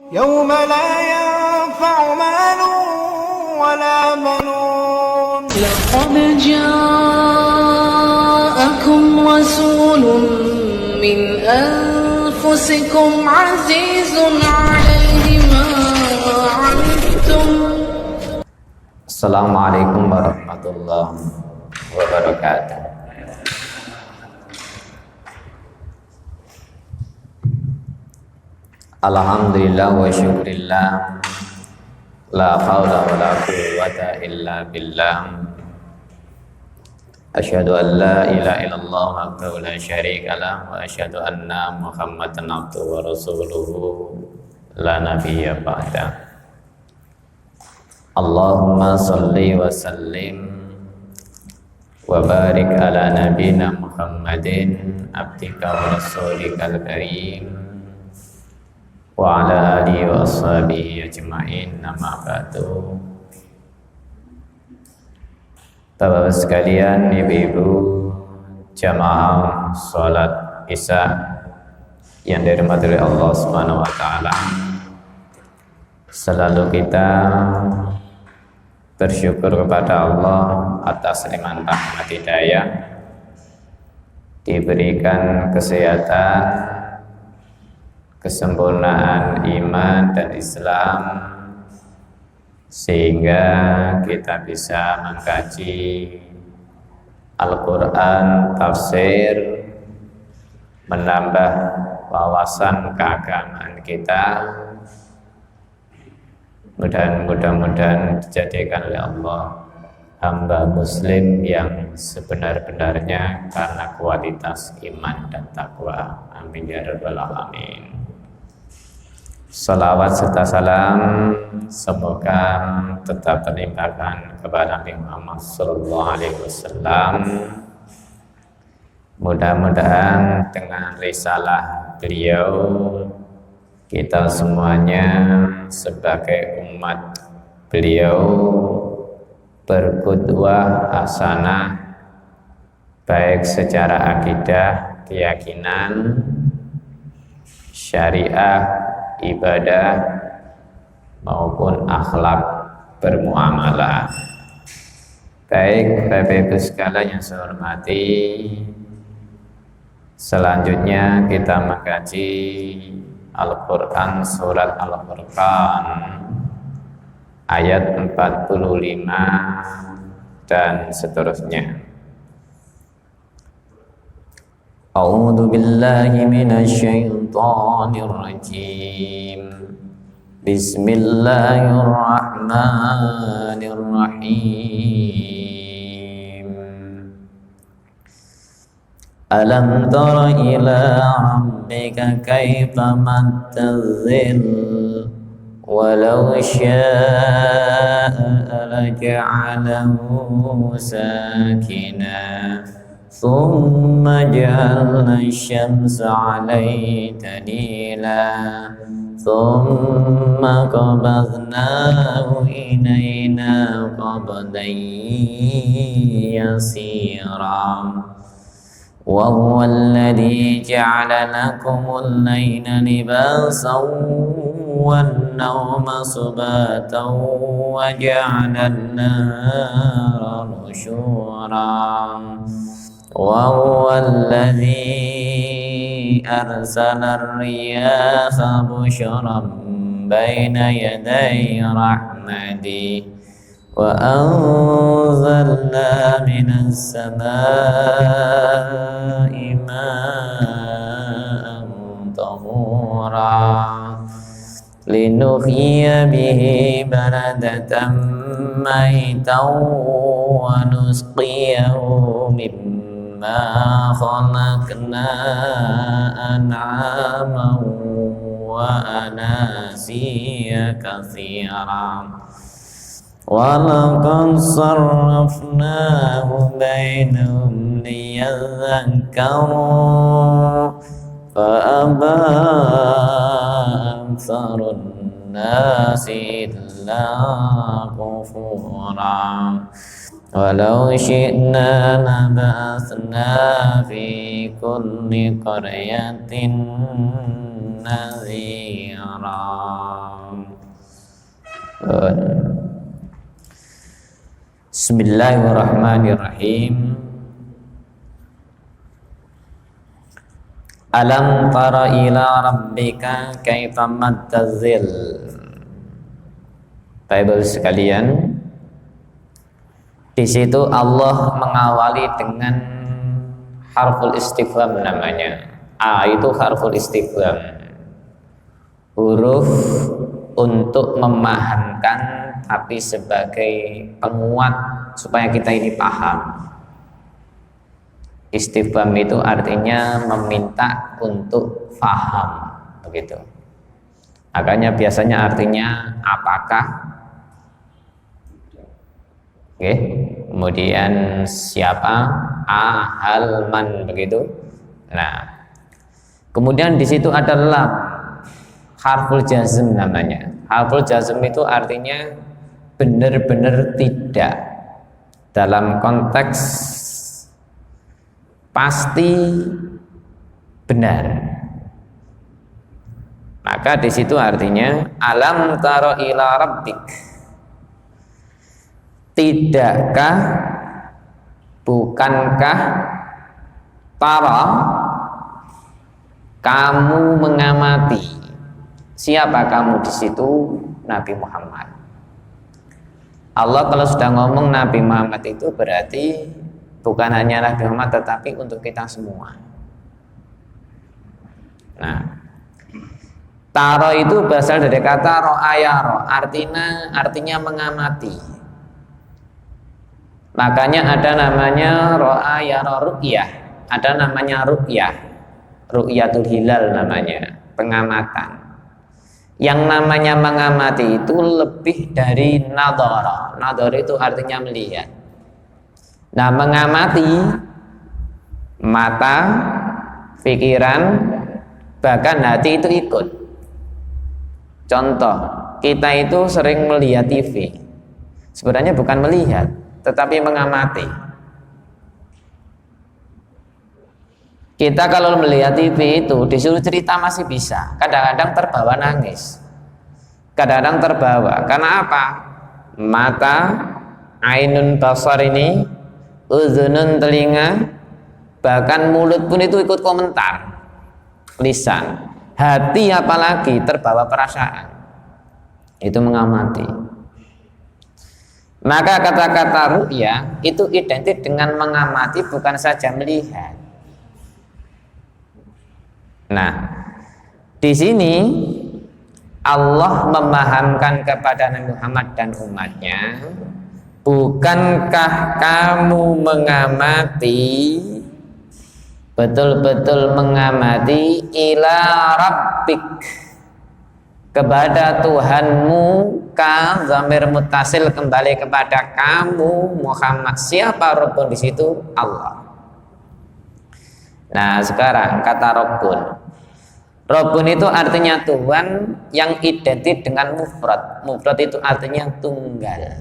يوم لا ينفع مال ولا بنون. لقد جاءكم رسول من أنفسكم عزيز عليه ما عنتم. Assalamualaikum warahmatullahi wabarakatuh. Alhamdulillah wa syukurillah, la hawla wa la quwwata illa billah. Asyhadu an la ilaha illallah wahdahu la syarika lah, wa asyhadu anna Muhammadan abduhu wa rasuluhu la nabiyya ba'da. Allahumma salli wa sallim wa barik ala nabina Muhammadin abdika wa rasulika al-karim wa ala alihi wa ashabihi ajma'in, nama ba'du. Bapak-bapak sekalian, ibu-ibu jamaah sholat isya yang dirahmati oleh Allah Subhanahu wa taala, selalu kita bersyukur kepada Allah atas limpahan rahmat hidayah, diberikan kesehatan, kesempurnaan iman dan Islam, sehingga kita bisa mengkaji Al-Quran, tafsir, menambah wawasan keagamaan kita. Mudah-mudahan dijadikan oleh Allah hamba muslim yang sebenar-benarnya karena kualitas iman dan takwa. Amin ya rabbal alamin. Salawat serta salam semoga tetap terlimpahkan kepada Nabi Muhammad sallallahu alaihi wasallam. Mudah-mudahan dengan risalah beliau, kita semuanya sebagai umat beliau berqudwah hasanah, baik secara akidah, keyakinan, syariah, ibadah maupun akhlak bermuamalah. Baik Bapak Ibu sekalian yang saya hormati, selanjutnya kita mengkaji Al-Quran surat Al-Furqan ayat 45 dan seterusnya. A'udzu billahi minasy syaithanir rajim. Bismillahirrahmanirrahim. Alam tara ila rabbika kaifa mattazil walau syaa laja'alahu sakina thumma ja'alna asy-syamsa 'alayhi dalila thumma qabadnahu ilayna qabdan yasira. وهو الذي جعل لكم الليل لباسا والنوم سباتا وجعل النهار نشورا وهو الذي أرسل الرياح بشرا بين يدي رحمته وأنزلنا من السماء ماء طهورا لنحيي به بلدة ميتا ونسقيه مما خلقنا أنعاما وأناسيا كثيرا وَلَقَدْ صَرَّفْنَاهُ بَيْنَهُمْ لِيَذَّكَّرُوا فَأَبَى أَكْثَرُ النَّاسِ إِلَّا كُفُورًا وَلَوْ شِئْنَا لَبَعَثْنَا فِي كُلِّ قَرْيَةٍ nadhira. Bismillahirrahmanirrahim. Alam tara ila rabbika kaifa maddazil. Bapak sekalian, di situ Allah mengawali dengan harful istifham namanya. A itu harful istifham, huruf untuk memahamkan tapi sebagai penguat supaya kita ini paham. Istifham itu artinya meminta untuk faham, begitu. Makanya biasanya artinya apakah, oke. Kemudian siapa, hal, man, begitu. Nah, kemudian di situ ada lam, harful jazm namanya. Harful jazm itu artinya benar-benar tidak, dalam konteks pasti benar. Maka di situ artinya alam taro ila rabbik. Tidakkah, bukankah, tara, kamu mengamati. Siapa kamu di situ? Nabi Muhammad. Allah kalau sudah ngomong Nabi Muhammad itu berarti bukan hanya Nabi Muhammad tetapi untuk kita semua. Nah, taro itu berasal dari kata ro'ayaro, artinya mengamati. Makanya ada namanya ro'ayaro ru'yah, ada namanya ru'yah, ru'yatul hilal namanya, pengamatan. Yang namanya mengamati itu lebih dari nadhara. Nadhara itu artinya melihat. Nah, mengamati mata, pikiran, bahkan hati itu ikut. Contoh, kita itu sering melihat TV. Sebenarnya bukan melihat, tetapi mengamati. Kita kalau melihat TV itu disuruh cerita masih bisa. Kadang-kadang terbawa nangis. Kadang-kadang terbawa. Karena apa? Mata, ainun basar ini, uzunun telinga, bahkan mulut pun itu ikut komentar. Lisan, hati apalagi terbawa perasaan. Itu mengamati. Maka kata-kata ru'ya itu identik dengan mengamati, bukan saja melihat. Nah, di sini Allah memahamkan kepada Nabi Muhammad dan umatnya, bukankah kamu mengamati, betul-betul mengamati ila rabbik, kepada Tuhanmu, ka zamir muttasil kembali kepada kamu Muhammad. Siapa Rabbun di situ? Allah. Nah, sekarang kata Rabbun. Rabbun itu artinya Tuhan yang identik dengan mufrad. Mufrad itu artinya tunggal.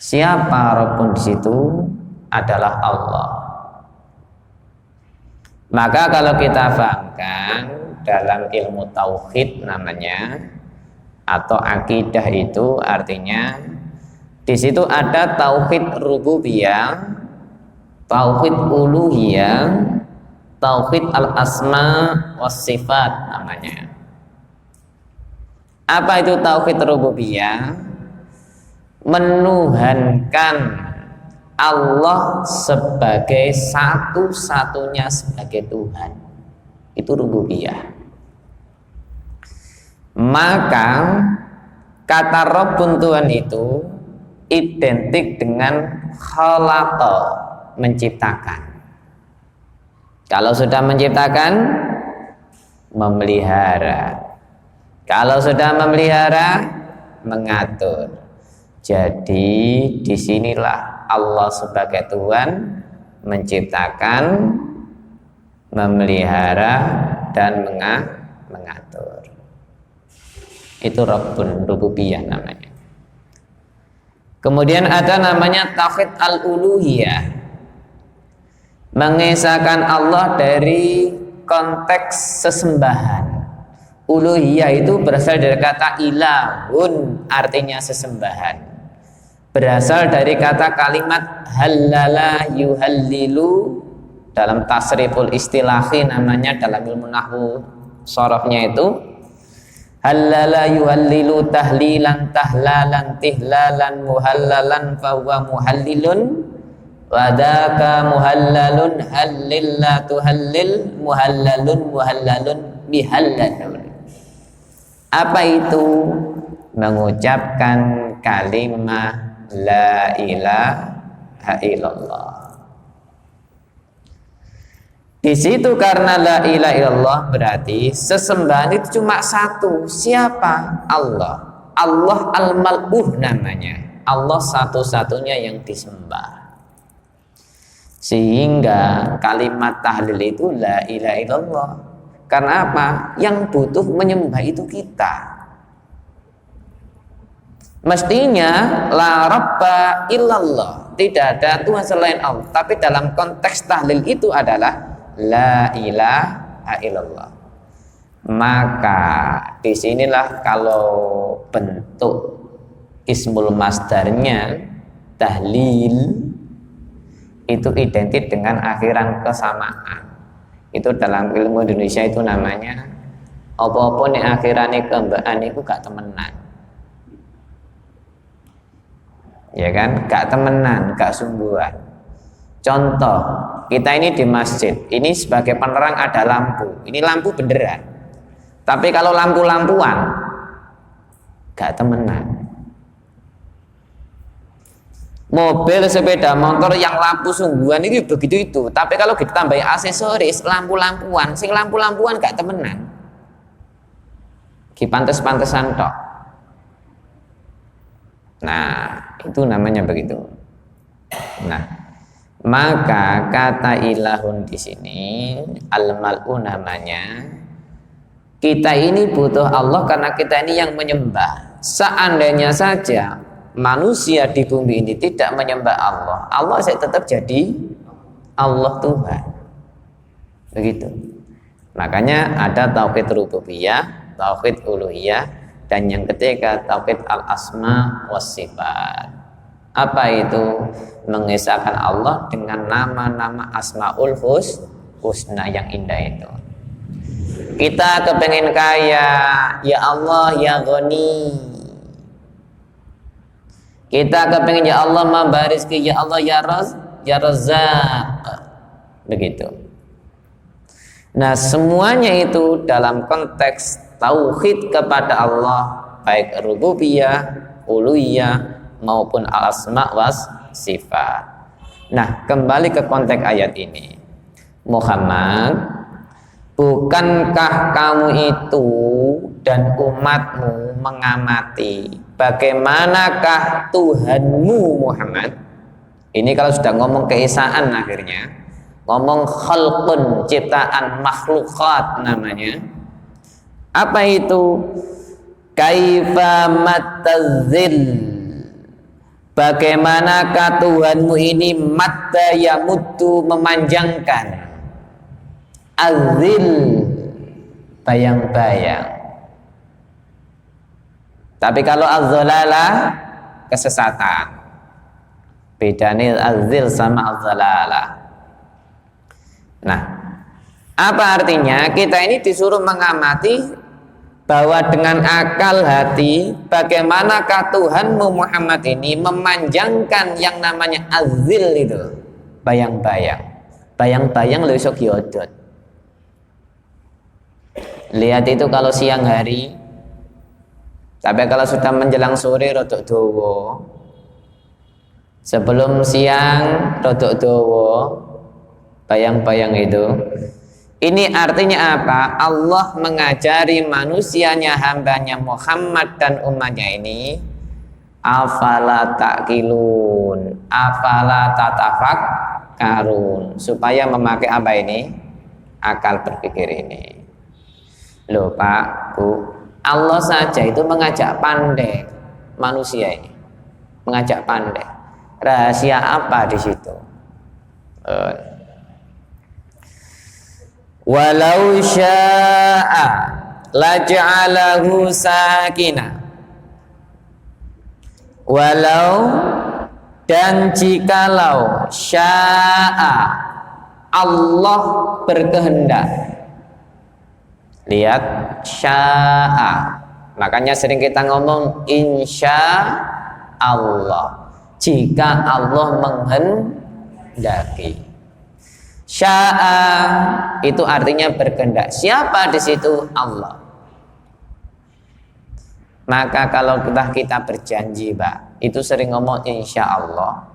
Siapa Rabbun di situ? Adalah Allah. Maka kalau kita fahamkan dalam ilmu tauhid namanya, atau akidah itu artinya di situ ada tauhid rububiyah, tauhid uluhiyah, tauhid al-asma was sifat namanya. Apa itu tauhid rububiyah? Menuhankan Allah sebagai satu-satunya sebagai Tuhan. Itu rububiyah. Maka kata Rabbun Tuhan itu identik dengan khalaqa, menciptakan. Kalau sudah menciptakan, memelihara. Kalau sudah memelihara, mengatur. Jadi disinilah Allah sebagai Tuhan menciptakan, memelihara, dan mengatur. Itu Rabbun rububiyah namanya. Kemudian ada namanya tauhid al-uluhiyah, mengesahkan Allah dari konteks sesembahan. Uluhiyah itu berasal dari kata ilahun, artinya sesembahan. Berasal dari kata kalimat halala yuhallilu, dalam tasriful istilahi namanya, dalam ilmu nahwu sorofnya itu halala yuhallilu tahlilan tahlalan tihlalan muhallalan fahuwa muhallilun wadaka muhallalun hallil la tuhallil muhallalun muhallalun bihallalun. Apa itu? Mengucapkan kalimat la ilaha illallah. Di situ karena la ilaha illallah berarti sesembahan itu cuma satu. Siapa? Allah. Allah al-mal'uh namanya. Allah satu-satunya yang disembah. Sehingga kalimat tahlil itu la ilaha illallah. Karena apa? Yang butuh menyembah itu kita. Mestinya la rabba illallah, tidak ada Tuhan selain Allah. Tapi dalam konteks tahlil itu adalah la ilaha illallah. Maka disinilah kalau bentuk ismul masdarnya tahlil itu identik dengan akhiran kesamaan. Itu dalam ilmu Indonesia itu namanya apa-apa nek akhirane kembaan itu gak temenan. Ya kan? Gak temenan, gak sungguhan. Contoh, kita ini di masjid, ini sebagai penerang ada lampu. Ini lampu beneran. Tapi kalau lampu-lampuan gak temenan. Mobil, sepeda motor yang lampu sungguhan itu begitu itu. Tapi kalau kita tambahin aksesoris lampu-lampuan, sing lampu-lampuan gak temenan. Ki pantes-pantesan tok. Nah, itu namanya begitu. Nah, maka kata ilahun di sini al-mal'u namanya. Kita ini butuh Allah karena kita ini yang menyembah. Seandainya saja manusia di bumi ini tidak menyembah Allah, Allah saya tetap jadi Allah Tuhan. Begitu. Makanya ada tauhid rububiyah, tauhid uluhiyah, dan yang ketiga tauhid al-asma was sifat. Apa itu? Mengesahkan Allah dengan nama-nama asmaul husna yang indah itu. Kita kepengen kaya, ya Allah ya Ghani. Kita kepengen ya Allah mabarizki, ya Allah ya Razzaq. Begitu. Nah, semuanya itu dalam konteks tauhid kepada Allah, baik rububiyah, uluhiyah maupun al-asma was sifat. Nah, kembali ke konteks ayat ini. Muhammad, bukankah kamu itu dan umatmu mengamati bagaimanakah Tuhanmu Muhammad? Ini kalau sudah ngomong keesaan akhirnya, ngomong khalqun, ciptaan makhlukat namanya. Apa itu? Kaifa matazil, bagaimanakah Tuhanmu ini matta yamuddu, memanjangkan, azil, bayang-bayang. Tapi kalau az-zalala, kesesatan. Bedanya azil sama az-zalala. Nah, apa artinya? Kita ini disuruh mengamati bahwa dengan akal hati bagaimanakah Tuhanmu Muhammad ini memanjangkan yang namanya azil itu, bayang-bayang. Bayang-bayang lho iso giodot. Lihat itu kalau siang hari, tapi kalau sudah menjelang sore rodok dawa. Sebelum siang rodok dawa, bayang-bayang itu. Ini artinya apa? Allah mengajari manusianya, hambanya Muhammad dan umatnya ini, afala ta'qilun, afala tatafakkarun, supaya memakai apa ini? Akal berpikir ini. Loh Pak, Bu, Allah saja itu mengajak pandai manusia ini, mengajak pandai. Rahasia apa di situ? Walau syaa la ja'alahu sakina. Walau dan jikalau sya'a Allah berkehendak. Lihat sya'a. Makanya sering kita ngomong insya Allah. Jika Allah menghendaki. Sya'a itu artinya berkehendak. Siapa di situ? Allah. Maka kalau kita berjanji, Pak, itu sering ngomong insya Allah,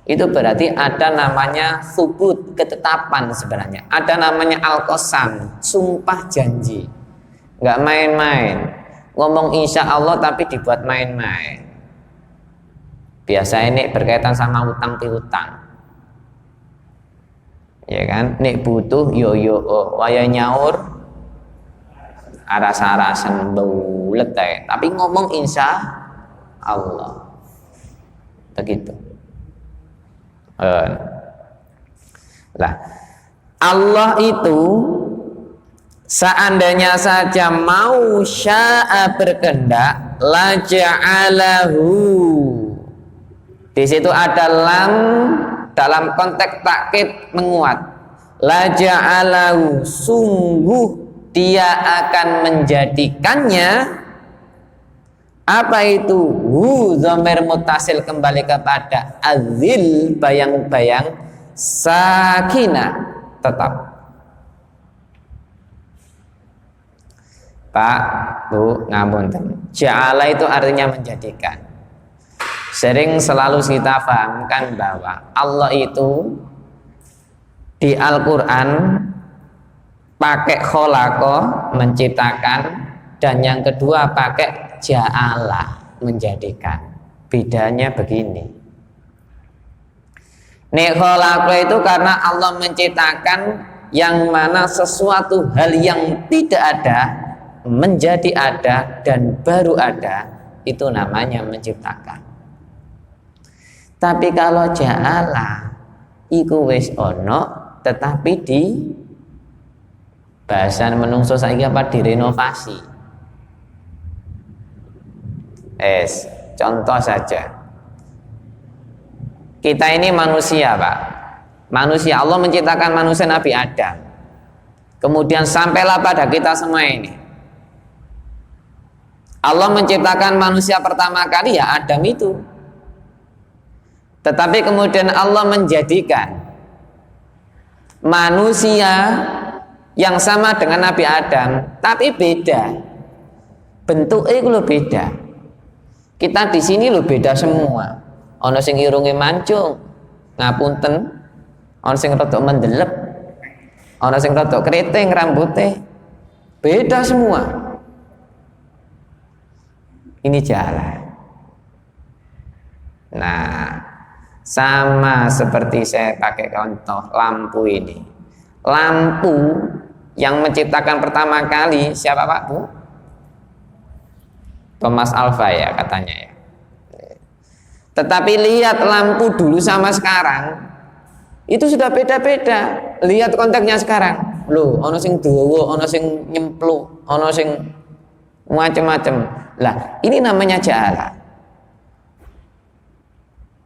itu berarti ada namanya subut, ketetapan sebenarnya. Ada namanya al-qasam, sumpah janji. Nggak main-main. Ngomong insya Allah tapi dibuat main-main. Biasa ini berkaitan sama utang piutang. Ya kan? Nek butuh yo waya nyaur aras-arasan bulet tapi ngomong insya Allah. Begitu. Lah, Allah itu seandainya saja mau sya'a berkehendak la ja'alahu. Di situ ada lam dalam konteks takkid menguat. La ja'alahu, sungguh dia akan menjadikannya. Apa itu? Hu dhamir muttasil kembali kepada azil, bayang-bayang, sakinah, tetap. Pak, Bu, ngapunten. Ja'ala itu artinya menjadikan. Sering selalu kita pahamkan bahwa Allah itu di Al-Quran pakai kholaqa, menciptakan, dan yang kedua pakai ja'ala, menjadikan. Bedanya begini. Nek kholaqa itu karena Allah menciptakan yang mana sesuatu hal yang tidak ada menjadi ada dan baru ada, itu namanya menciptakan. Tapi kalau ja'ala iku wis ono tetapi di bahasan menungso saiki apa direnovasi. Contoh saja. Kita ini manusia, Pak. Manusia, Allah menciptakan manusia Nabi Adam. Kemudian sampailah pada kita semua ini. Allah menciptakan manusia pertama kali ya Adam itu. Tetapi kemudian Allah menjadikan manusia yang sama dengan Nabi Adam, tapi beda. Bentuknya itu beda. Kita di sini lo beda semua. Ono sing irunge mancung, ngapunten. Ono sing rodok mendelep. Ono sing rodok keriting rambutnya. Beda semua. Ini jalan. Nah, sama seperti saya pakai contoh lampu ini. Lampu yang menciptakan pertama kali siapa, Pak, Bu? Thomas Alva ya katanya ya. Tetapi lihat lampu dulu sama sekarang itu sudah beda-beda. Lihat konteksnya sekarang. Loh, ono sing dawa, ono sing nyempluk, ono sing macam-macam. Lah, ini namanya ja'ala.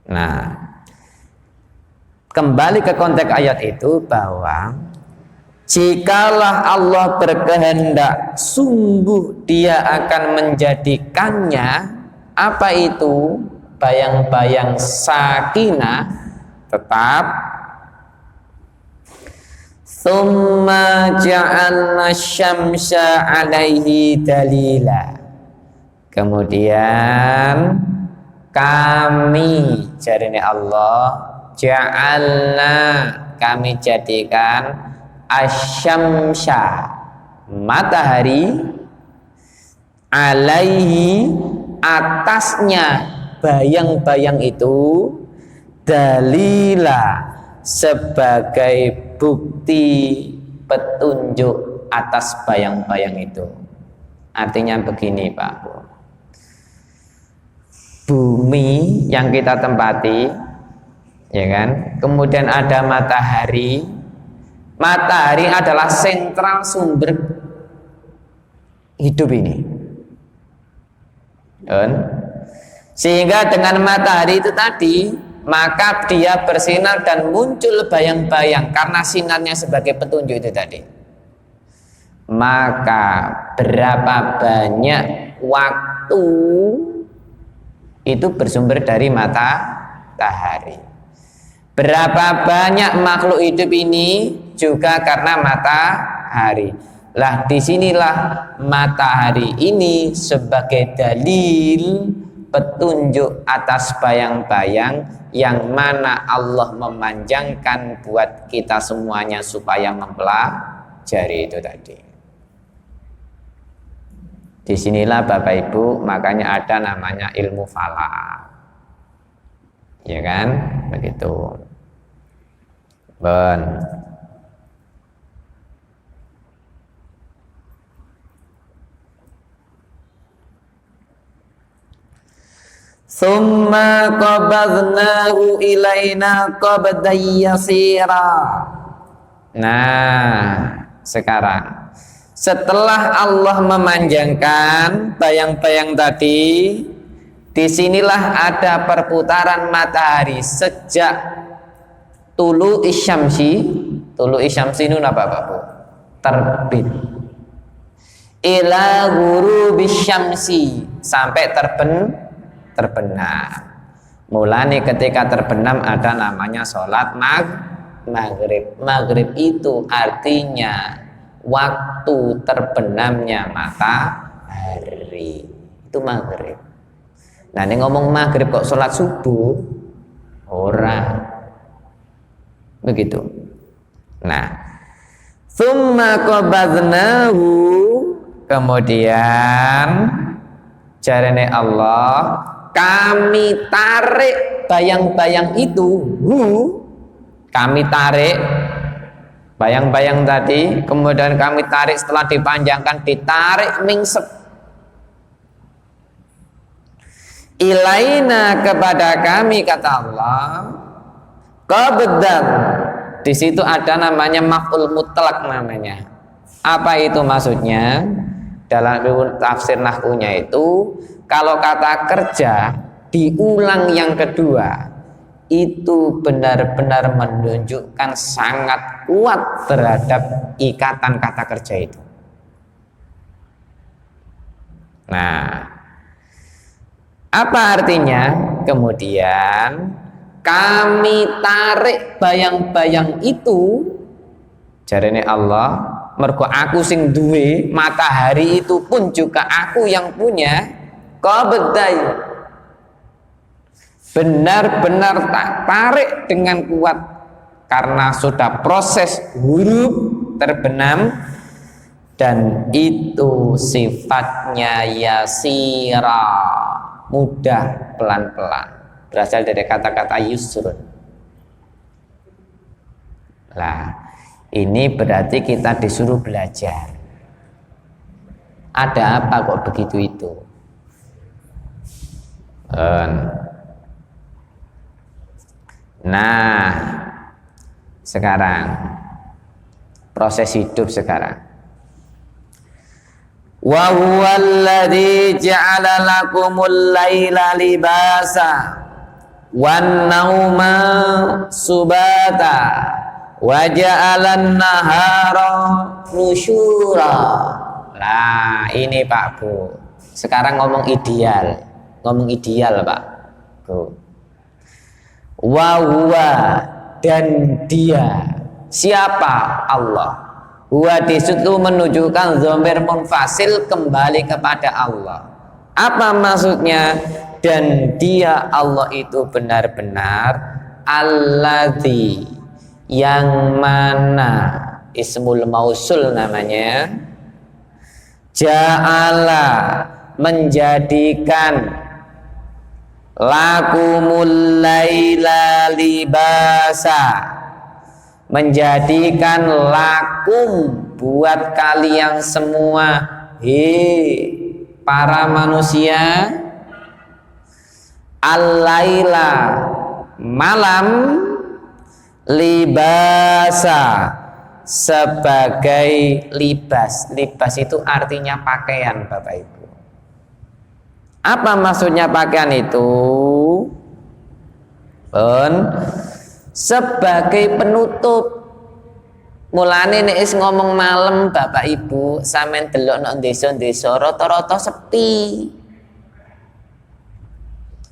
Nah, kembali ke konteks ayat itu bahwa jikalau Allah berkehendak, sungguh Dia akan menjadikannya apa itu? Bayang-bayang sakinah tetap. Tsumma ja'alna syamsa 'alaihi dalila. Kemudian kami, jarine Allah, ja'alna, kami jadikan asyamsya, matahari, alaihi, atasnya bayang-bayang itu, dalila, sebagai bukti petunjuk atas bayang-bayang itu. Artinya begini, Pak, Bu. Bumi yang kita tempati, ya kan? Kemudian ada matahari. Matahari adalah sentral sumber hidup ini. Sehingga dengan matahari itu tadi, maka dia bersinar dan muncul bayang-bayang karena sinarnya sebagai petunjuk itu tadi. Maka berapa banyak waktu itu bersumber dari matahari. Berapa banyak makhluk hidup ini juga karena matahari. Lah disinilah matahari ini sebagai dalil petunjuk atas bayang-bayang yang mana Allah memanjangkan buat kita semuanya supaya mempelajari itu tadi. Disinilah Bapak Ibu, makanya ada namanya ilmu falak, ya kan, begitu. Summa qabadnahu ilaina qabdan yasira. Nah, sekarang setelah Allah memanjangkan bayang-bayang tadi, disinilah ada perputaran matahari sejak tulu isyamsi itu apa Bu? Terbit. Ila ghurubis syamsi, sampai terbenam. Mulane ketika terbenam ada namanya sholat maghrib. Maghrib itu artinya waktu terbenamnya matahari, itu maghrib. Nah ini ngomong maghrib kok sholat subuh? Ora begitu. Nah, summa qabadnahu, kemudian jarane Allah, kami tarik bayang-bayang itu, kami tarik bayang-bayang tadi, kemudian kami tarik setelah dipanjangkan, ditarik mingsep ilaina, kepada kami, kata Allah, qabdan. Di situ ada namanya maf'ul mutlak namanya. Apa itu maksudnya? Dalam tafsir nahwunya itu, kalau kata kerja diulang yang kedua, itu benar-benar menunjukkan sangat kuat terhadap ikatan kata kerja itu. Nah, apa artinya? Kemudian kami tarik bayang-bayang itu, jarene Allah, mergo aku sing duwe matahari itu pun juga aku yang punya, qabdai, benar-benar tak tarik dengan kuat karena sudah proses huruf terbenam, dan itu sifatnya yasira, mudah, pelan-pelan, berasal dari kata-kata yusrun. Lah ini berarti kita disuruh belajar. Ada apa kok begitu itu? Nah, sekarang proses hidup sekarang. Wa huwallazi ja'ala lakumul laila libasa wan nauma subata wa ja'alan nahara nusyura. Nah, ini Pak Bu. Sekarang ngomong ideal. Ngomong ideal Pak Bu. Wa huwa, dan dia. Siapa? Allah. Huwa disitu menunjukkan dhamir munfasil kembali kepada Allah. Apa maksudnya? Dan dia Allah itu benar-benar alladzi, yang mana ismul mausul namanya, ja'ala, menjadikan, lakumul laila libasa, menjadikan lakum, buat kalian semua, para manusia, al-laila, malam, libasa, sebagai libas. Libas itu artinya pakaian, Bapak Ibu. Apa maksudnya pakaian itu? Sebagai penutup. Mulane nek is ngomong malam Bapak Ibu, sampean delok nang desa-desa rata-rata sepi.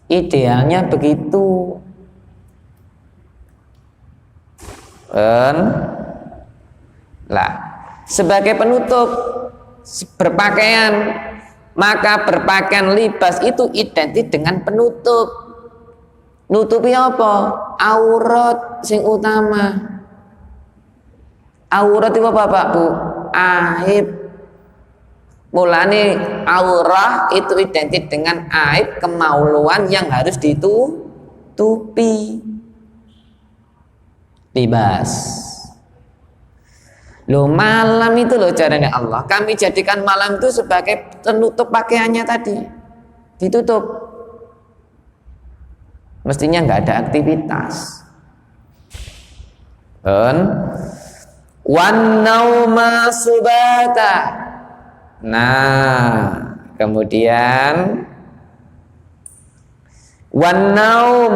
Idealnya begitu. Lah, sebagai penutup berpakaian, maka berpakaian libas itu identik dengan penutup. Nutupi apa? Aurat sing utama. Aurat itu apa Pak Bu? Aib. Mulane aurah itu identik dengan aib, kemaluan yang harus ditutupi. Libas. Loh, malam itu loh caranya Allah. Kami jadikan malam itu sebagai penutup pakaiannya tadi. Ditutup. Mestinya nggak ada aktivitas. Wan nauma subata. Nah, kemudian wan naum,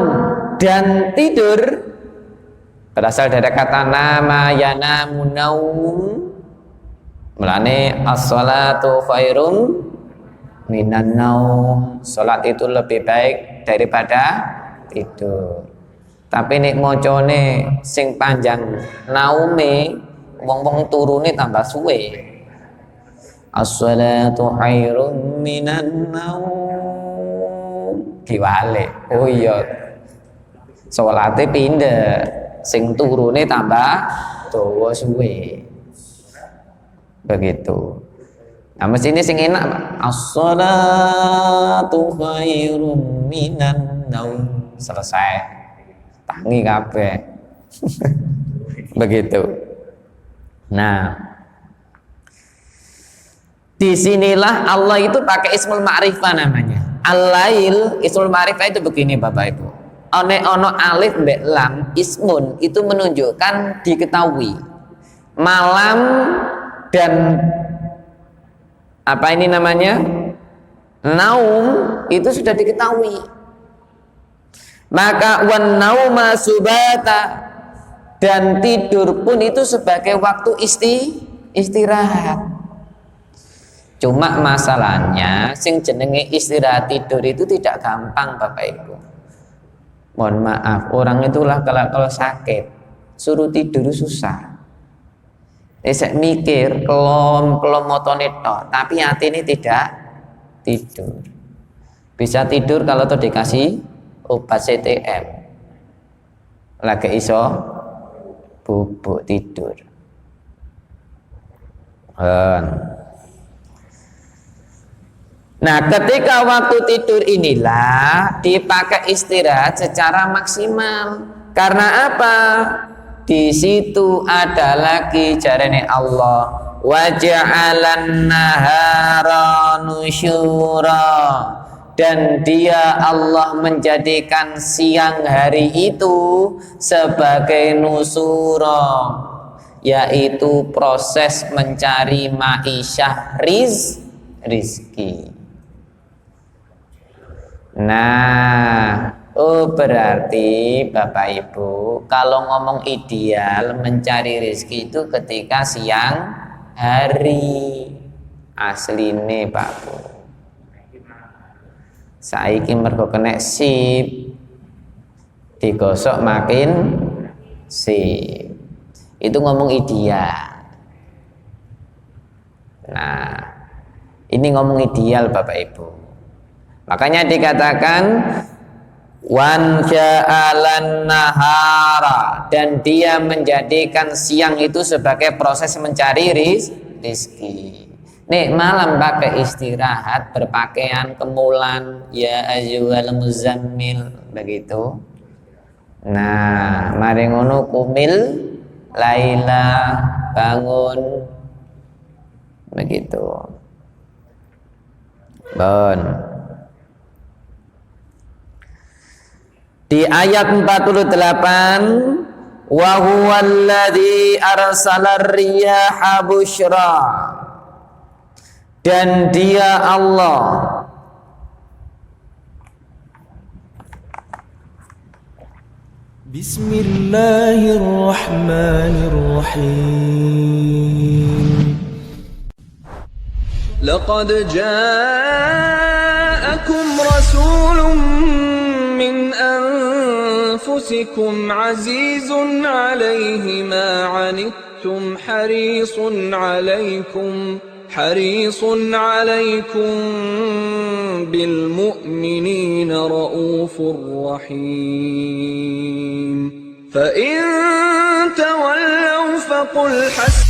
dan tidur berasal dari kata nama yanamu naum. Mulane as-salatu khairum minan naum. Salat itu lebih baik daripada tidur. Tapi nek mocone sing panjang naume, wong-wong turune tambah suwe. As-salatu khairum minan naum. Diwale. Oh iya. Salate pindah, sing turune tambah dawa suwe. Begitu. Nah, mesti ini sing enak, as-salatu khairum minan naum. Selesai. Tangi kabeh. Begitu. Nah, disinilah Allah itu pakai ismul ma'rifah namanya. Al-lail, ismul ma'rifah itu begini Bapak Ibu. Ono alif mbek lam, ismun itu menunjukkan diketahui. Malam dan apa ini namanya? Naum itu sudah diketahui. Maka wan nauma subata, dan tidur pun itu sebagai waktu istirahat. Cuma masalahnya sing jenenge istirahat tidur itu tidak gampang Bapak Ibu. Mohon maaf, orang itulah kalau sakit suruh tidur susah. Saya mikir kelom motone tok, tapi hati ini tidak tidur. Bisa tidur kalau tuh dikasih obat CTM. Lagi iso bubuk tidur. Nah, ketika waktu tidur inilah dipakai istirahat secara maksimal. Karena apa? Di situ ada lagi jarane Allah, wa ja'alan nahara nusyura, dan dia Allah menjadikan siang hari itu sebagai nusura, yaitu proses mencari ma'isyah rizki. Nah, berarti Bapak Ibu kalau ngomong ideal mencari rezeki itu ketika siang hari. Asline Pak Bu, saiki mergo kena sip digosok makin sip, itu ngomong ideal. Nah, ini ngomong ideal Bapak Ibu. Makanya dikatakan wan ja'alan nahara, dan dia menjadikan siang itu sebagai proses mencari rizki. Nih malam pakai istirahat, berpakaian kemulan, ya ayyuhal muzammil, begitu. Nah, mari ngono kumil laila, bangun, begitu. Di ayat 48 wa huwallazi arsalar riyaha busyra, dan dia Allah Bismillahirrahmanirrahim. Laqad ja'akum rasulun min anfusikum azizun 'alayhi ma 'anittum harisun 'alaykum bil mu'minina raufur rahim. فإن تولوا فقل حسبي